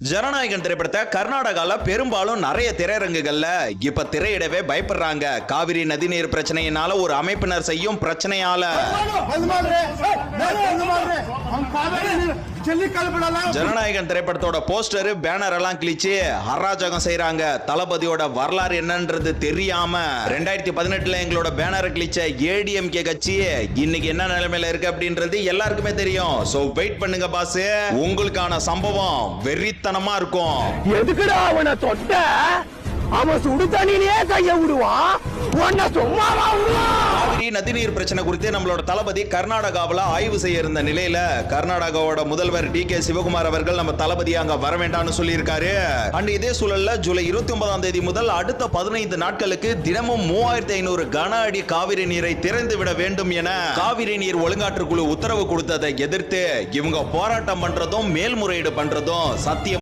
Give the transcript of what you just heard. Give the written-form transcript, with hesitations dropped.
ஜனநாயகன் திரைப்படத்தை கர்நாடகால பெரும்பாலும் நிறைய திரையரங்குகள்ல இப்ப திரையிடவே பயப்படுறாங்க. காவிரி நதிநீர் பிரச்சனையினால ஒரு அமைப்பினர் செய்யும் பிரச்சனையால ஜனநாயகன் திரைப்படத்தோட போஸ்டர் பேனர் எல்லாம் கிழிச்சு அராஜகம் செய்யறாங்க. தளபதியோட வரலாறு என்னன்றது தெரியாம 2018 எங்களோட பேனர் கிழிச்ச ஏடிஎம்கே கட்சி இன்னைக்கு என்ன நிலைமையில இருக்கு அப்படின்றது எல்லாருக்குமே தெரியும். சோ வெயிட் பண்ணுங்க பாஸ், உங்களுக்கான சம்பவம் வெறித்தனமா இருக்கும். எதுக்குடா அவனை தொட்ட? அவன் சுடு தண்ணியிலே கைய விடுவான், உன்னை சும்மாவா விடுவான்? காவிரி நதிநீர் பிரச்சனை குறித்து நம்மளோட தளபதி கர்நாடகாவில் ஆய்வு செய்ய இருந்த நிலையில கர்நாடகாவோட முதல்வர் டி.கே. சிவகுமார் அவர்கள் நம்ம தளபதி அங்க வர வேண்டாம்னு சொல்லியிருக்காரு. அண்ட் இதே சூழல்ல ஜூலை 29ஆம் தேதி முதல் அடுத்த 15 நாட்களுக்கு தினமும் 3500 கன அடி காவிரி நீரை திறந்து விட வேண்டும் என காவிரி நீர் ஒழுங்காற்று குழு உத்தரவு கொடுத்ததை எதிர்த்து இவங்க போராட்டம் பண்றதும் மேல்முறையீடு பண்றதும் சத்தியம்